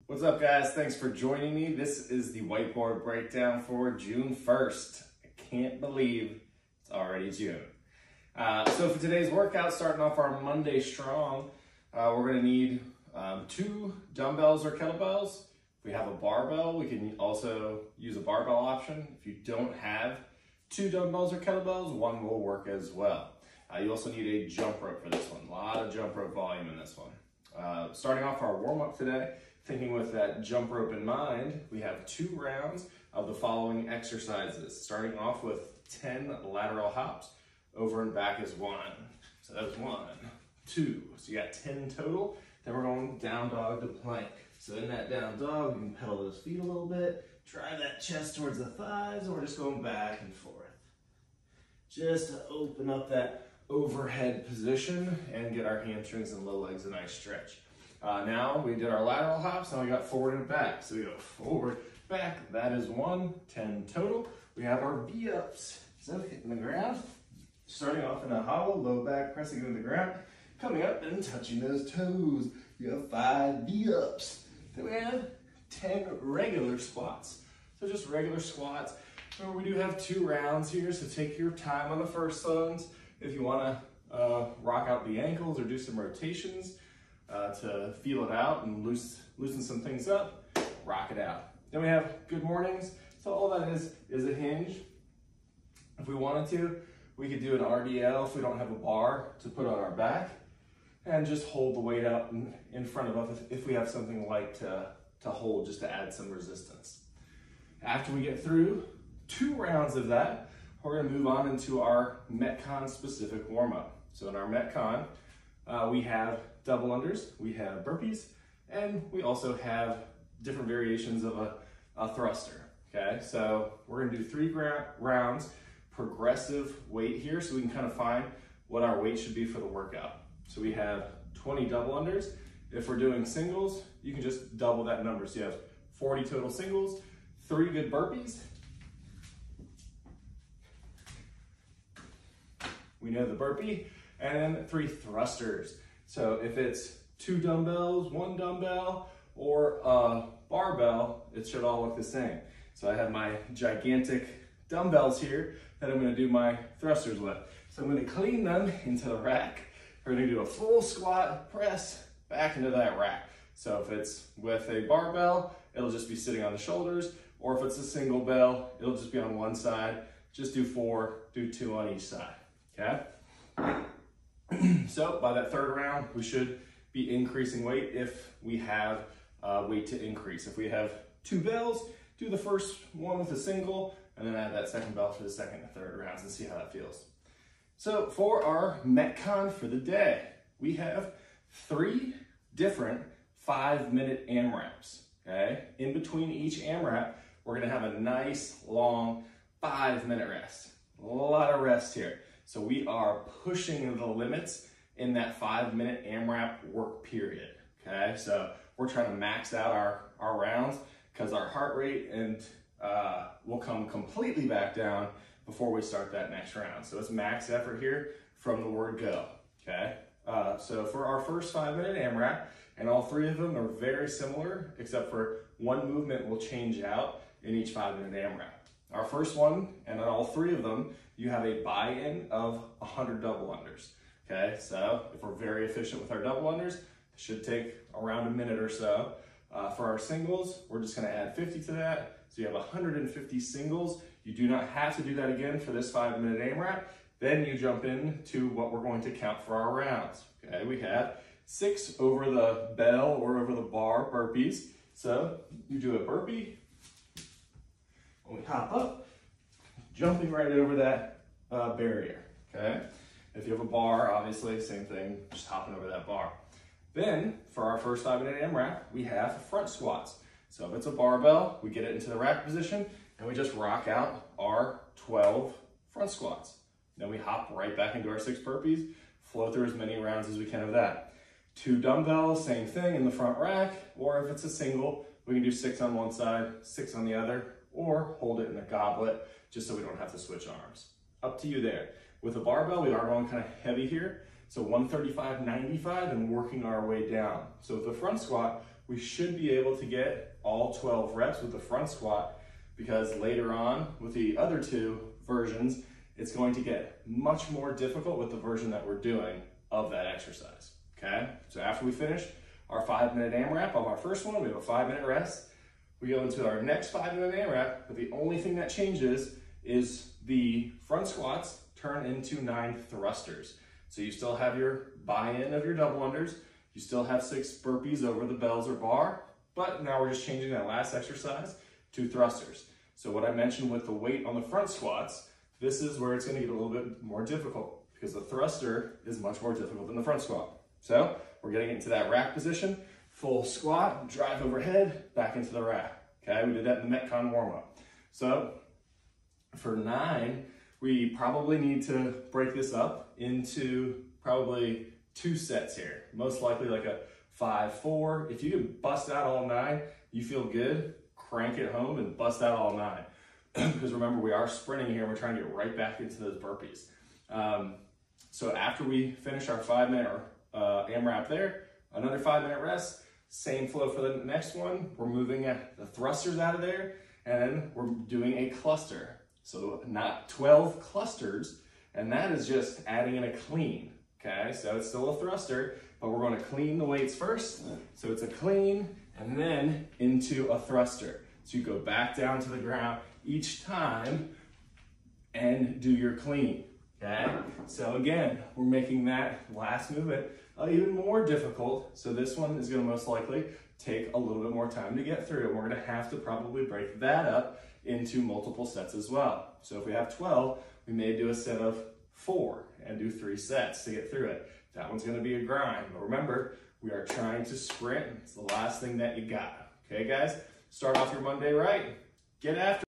What's up, guys? Thanks for joining me. This is the whiteboard breakdown for June 1st. I can't believe it's already June. So for today's workout, starting off our Monday strong, we're gonna need 2 dumbbells or kettlebells. If we have a barbell, we can also use a barbell option. If you don't have 2 dumbbells or kettlebells, 1 will work as well. You also need a jump rope for this one. A lot of jump rope volume in this one. Starting off our warm-up today, thinking with that jump rope in mind, we have 2 rounds of the following exercises. Starting off with 10 lateral hops, over and back is 1. So that was 1, 2, so you got 10 total. Then we're going down dog to plank. So in that down dog, you can pedal those feet a little bit, drive that chest towards the thighs, and we're just going back and forth. Just to open up that overhead position and get our hamstrings and low legs a nice stretch. Now we did our lateral hops, now we got forward and back. So we go forward, back, that is 1, 10 total. We have our V-ups, so hitting the ground, starting off in a hollow, low back, pressing into the ground, coming up and touching those toes. You have 5 V-ups. Then we have 10 regular squats. So just regular squats. Remember, we do have 2 rounds here, so take your time on the first ones. If you want to rock out the ankles or do some rotations to feel it out and loosen some things up, rock it out. Then we have good mornings. So all that is a hinge. If we wanted to, we could do an RDL if we don't have a bar to put on our back and just hold the weight out in front of us if we have something light to hold, just to add some resistance. After we get through 2 rounds of that, we're going to move on into our Metcon specific warm-up. So in our Metcon, we have double unders, we have burpees, and we also have different variations of a thruster. Okay, so we're going to do 3 rounds, progressive weight here, so we can kind of find what our weight should be for the workout. So we have 20 double unders. If we're doing singles, you can just double that number. So you have 40 total singles, 3 good burpees. We know the burpee, and then 3 thrusters. So if it's 2 dumbbells, 1 dumbbell, or a barbell, it should all look the same. So I have my gigantic dumbbells here that I'm gonna do my thrusters with. So I'm gonna clean them into the rack. We're gonna do a full squat, press, back into that rack. So if it's with a barbell, it'll just be sitting on the shoulders, or if it's a single bell, it'll just be on one side. Just do 4, do 2 on each side. Okay, so by that 3rd round, we should be increasing weight if we have weight to increase. If we have 2 bells, do the first one with a single, and then add that 2nd bell for the 2nd and 3rd rounds and see how that feels. So for our Metcon for the day, we have 3 different 5-minute AMRAPs. Okay, in between each AMRAP, we're gonna have a nice long 5-minute rest. A lot of rest here. So we are pushing the limits in that 5-minute AMRAP work period, okay? So we're trying to max out our rounds because our heart rate and will come completely back down before we start that next round. So it's max effort here from the word go, okay? So for our first 5-minute AMRAP, and all 3 of them are very similar, except for 1 movement will change out in each 5-minute AMRAP. Our first one, and on all 3 of them, you have a buy-in of 100 double unders. Okay, so if we're very efficient with our double unders, it should take around a minute or so. For our singles, we're just gonna add 50 to that. So you have 150 singles. You do not have to do that again for this 5-minute AMRAP. Then you jump into what we're going to count for our rounds. Okay, we have 6 over the bell or over the bar burpees. So you do a burpee. When we hop up, jumping right over that barrier, okay? If you have a bar, obviously, same thing, just hopping over that bar. Then, for our first 5-minute AMRAP, we have front squats. So if it's a barbell, we get it into the rack position, and we just rock out our 12 front squats. Then we hop right back into our 6 burpees, flow through as many rounds as we can of that. 2 dumbbells, same thing in the front rack, or if it's a single, we can do 6 on one side, 6 on the other, or hold it in a goblet, just so we don't have to switch arms. Up to you there. With a barbell, we are going kind of heavy here. So 135, 95, and working our way down. So with the front squat, we should be able to get all 12 reps with the front squat, because later on with the other two versions, it's going to get much more difficult with the version that we're doing of that exercise, okay? So after we finish our 5-minute AMRAP on our first one, we have a 5-minute rest. We go into our next 5-minute AMRAP, but the only thing that changes is the front squats turn into 9 thrusters. So you still have your buy-in of your double unders, you still have 6 burpees over the bells or bar, but now we're just changing that last exercise to thrusters. So what I mentioned with the weight on the front squats, this is where it's going to get a little bit more difficult, because the thruster is much more difficult than the front squat. So we're getting into that rack position, full squat, drive overhead, back into the rack. Okay, we did that in the Metcon warm-up. So for 9, we probably need to break this up into probably 2 sets here. Most likely like a 5-4. If you can bust out all 9, you feel good, crank it home and bust out all 9. Because remember, we are sprinting here and we're trying to get right back into those burpees. So after we finish our 5-minute AMRAP there, another 5-minute rest, same flow for the next one. We're moving the thrusters out of there, and then we're doing a cluster. So not 12 clusters, and that is just adding in a clean, okay? So it's still a thruster, but we're gonna clean the weights first. So it's a clean, and then into a thruster. So you go back down to the ground each time and do your clean, okay? So again, we're making that last movement even more difficult. So this one is gonna most likely take a little bit more time to get through. And we're gonna have to probably break that up into multiple sets as well. So if we have 12, we may do a set of 4 and do 3 sets to get through it. That one's gonna be a grind, but remember, we are trying to sprint. It's the last thing that you got. Okay, guys? Start off your Monday right. Get after it.